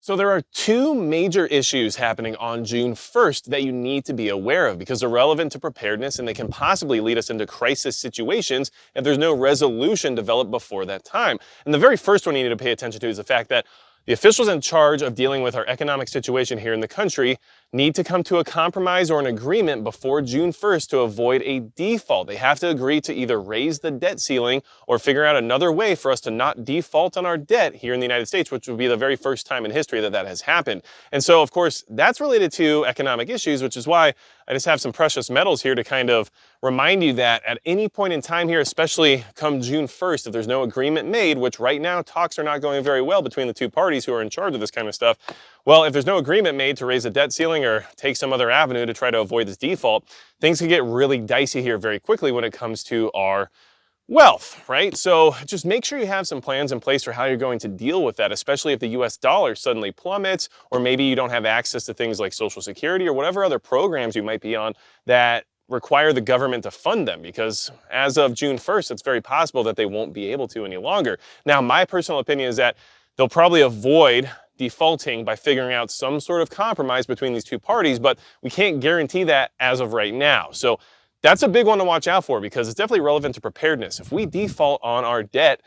So there are two major issues happening on June 1st that you need to be aware of because they're relevant to preparedness and they can possibly lead us into crisis situations if there's no resolution developed before that time. And the very first one you need to pay attention to is the fact that the officials in charge of dealing with our economic situation here in the country need to come to a compromise or an agreement before June 1st to avoid a default. They have to agree to either raise the debt ceiling or figure out another way for us to not default on our debt here in the United States, which would be the very first time in history that that has happened. And so, of course, that's related to economic issues, which is why I just have some precious metals here to kind of remind you that at any point in time here, especially come June 1st, if there's no agreement made, which right now talks are not going very well between the two parties who are in charge of this kind of stuff. Well, if there's no agreement made to raise the debt ceiling or take some other avenue to try to avoid this default, things can get really dicey here very quickly when it comes to our wealth, right? So just make sure you have some plans in place for how you're going to deal with that, especially if the US dollar suddenly plummets, or maybe you don't have access to things like Social Security or whatever other programs you might be on that require the government to fund them, because as of June 1st, it's very possible that they won't be able to any longer. Now, my personal opinion is that they'll probably avoid defaulting by figuring out some sort of compromise between these two parties, but we can't guarantee that as of right now. So that's a big one to watch out for because it's definitely relevant to preparedness. If we default on our debt,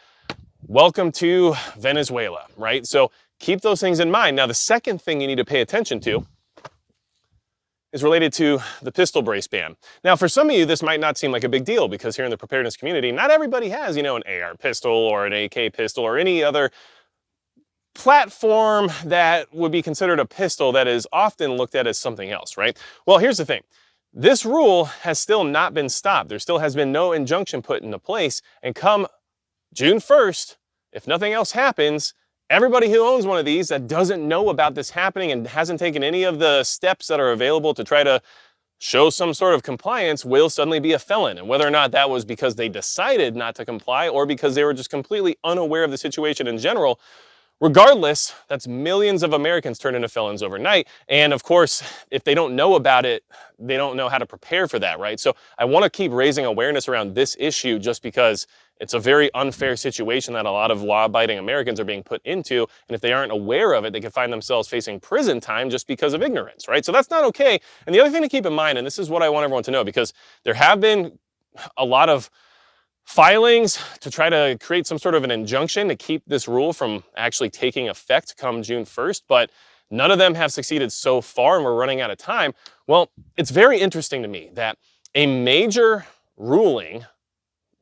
welcome to Venezuela, right? So keep those things in mind. Now, the second thing you need to pay attention to is related to the pistol brace ban. Now, for some of you, this might not seem like a big deal because here in the preparedness community, not everybody has, an AR pistol or an AK pistol or any other platform that would be considered a pistol that is often looked at as something else, right? Well, here's the thing. This rule has still not been stopped. There still has been no injunction put into place. And come June 1st, if nothing else happens, everybody who owns one of these that doesn't know about this happening and hasn't taken any of the steps that are available to try to show some sort of compliance will suddenly be a felon. And whether or not that was because they decided not to comply or because they were just completely unaware of the situation in general, regardless, that's millions of Americans turn into felons overnight. And of course, if they don't know about it, they don't know how to prepare for that, right? So I want to keep raising awareness around this issue just because it's a very unfair situation that a lot of law-abiding Americans are being put into. And if they aren't aware of it, they can find themselves facing prison time just because of ignorance, right? So that's not okay. And the other thing to keep in mind, and this is what I want everyone to know, because there have been a lot of filings to try to create some sort of an injunction to keep this rule from actually taking effect come June 1st, but none of them have succeeded so far and we're running out of time. Well, it's very interesting to me that a major ruling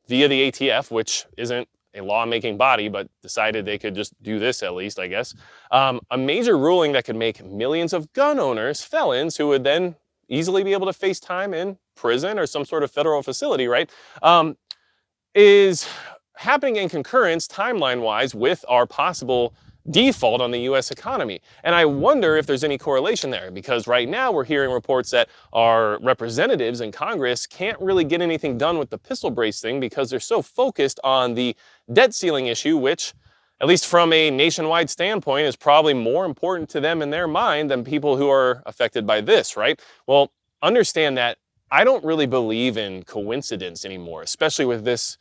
via the ATF, which isn't a lawmaking body, but decided they could just do this at least, I guess, a major ruling that could make millions of gun owners felons who would then easily be able to face time in prison or some sort of federal facility, right? Is happening in concurrence, timeline-wise, with our possible default on the U.S. economy. And I wonder if there's any correlation there, because right now we're hearing reports that our representatives in Congress can't really get anything done with the pistol brace thing because they're so focused on the debt ceiling issue, which, at least from a nationwide standpoint, is probably more important to them in their mind than people who are affected by this, right? Well, understand that I don't really believe in coincidence anymore, especially with this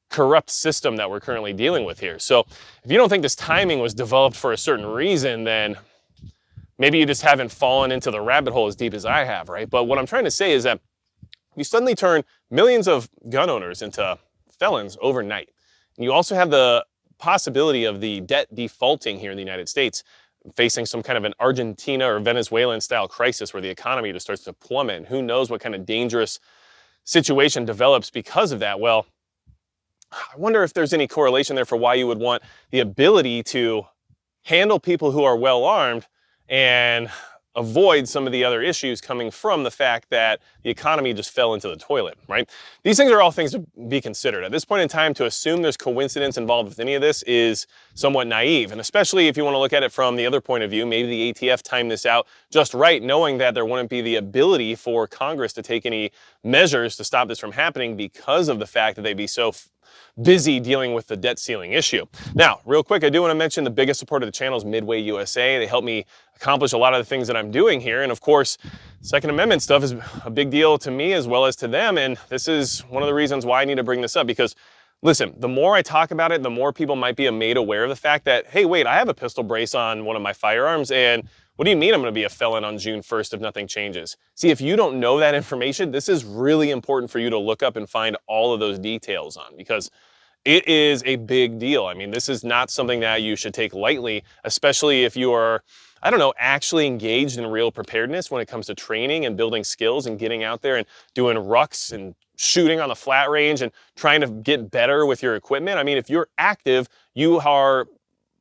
corrupt system that we're currently dealing with here. So if you don't think this timing was developed for a certain reason, then maybe you just haven't fallen into the rabbit hole as deep as I have, right? But what I'm trying to say is that you suddenly turn millions of gun owners into felons overnight. And you also have the possibility of the debt defaulting here in the United States, facing some kind of an Argentina or Venezuelan style crisis where the economy just starts to plummet. And who knows what kind of dangerous situation develops because of that. Well, I wonder if there's any correlation there for why you would want the ability to handle people who are well armed and avoid some of the other issues coming from the fact that the economy just fell into the toilet, right? These things are all things to be considered. At this point in time, to assume there's coincidence involved with any of this is somewhat naive. And especially if you want to look at it from the other point of view, maybe the ATF timed this out just right, knowing that there wouldn't be the ability for Congress to take any measures to stop this from happening because of the fact that they'd be so busy dealing with the debt ceiling issue. Now, real quick, I do want to mention the biggest supporter of the channel is Midway USA. They help me accomplish a lot of the things that I'm doing here. And of course, Second Amendment stuff is a big deal to me as well as to them. And this is one of the reasons why I need to bring this up, because Listen, the more I talk about it, the more people might be made aware of the fact that, hey, wait, I have a pistol brace on one of my firearms, and what do you mean I'm going to be a felon on June 1st if nothing changes? See, if you don't know that information, this is really important for you to look up and find all of those details on, because it is a big deal. I mean, this is not something that you should take lightly, especially if you are, I don't know, actually engaged in real preparedness when it comes to training and building skills and getting out there and doing rucks and shooting on the flat range and trying to get better with your equipment. I mean, if you're active, you are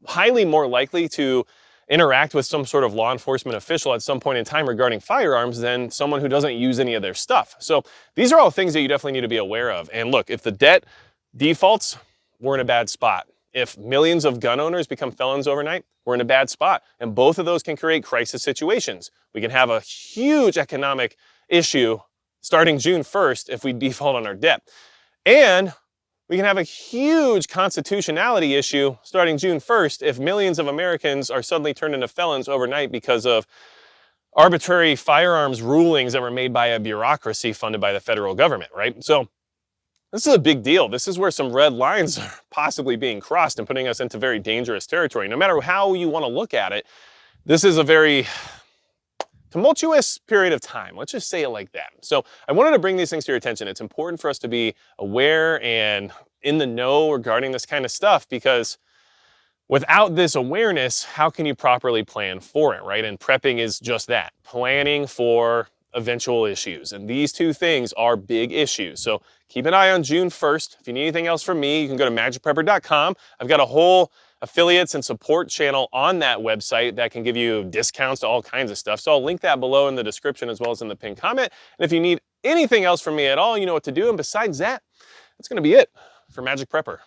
highly more likely to interact with some sort of law enforcement official at some point in time regarding firearms than someone who doesn't use any of their stuff. So these are all things that you definitely need to be aware of. And look, if the debt defaults, we're in a bad spot. If millions of gun owners become felons overnight, we're in a bad spot. And both of those can create crisis situations. We can have a huge economic issue starting June 1st if we default on our debt. And we can have a huge constitutionality issue starting June 1st if millions of Americans are suddenly turned into felons overnight because of arbitrary firearms rulings that were made by a bureaucracy funded by the federal government, right? So this is a big deal. This is where some red lines are possibly being crossed and putting us into very dangerous territory. No matter how you want to look at it, this is a very tumultuous period of time. Let's just say it like that. So I wanted to bring these things to your attention. It's important for us to be aware and in the know regarding this kind of stuff, because without this awareness, how can you properly plan for it, right? And prepping is just that, planning for eventual issues. And these two things are big issues. So keep an eye on June 1st. If you need anything else from me, you can go to magicprepper.com. I've got a whole affiliates and support channel on that website that can give you discounts to all kinds of stuff. So I'll link that below in the description as well as in the pinned comment. And if you need anything else from me at all, you know what to do. And besides that, that's going to be it for Magic Prepper.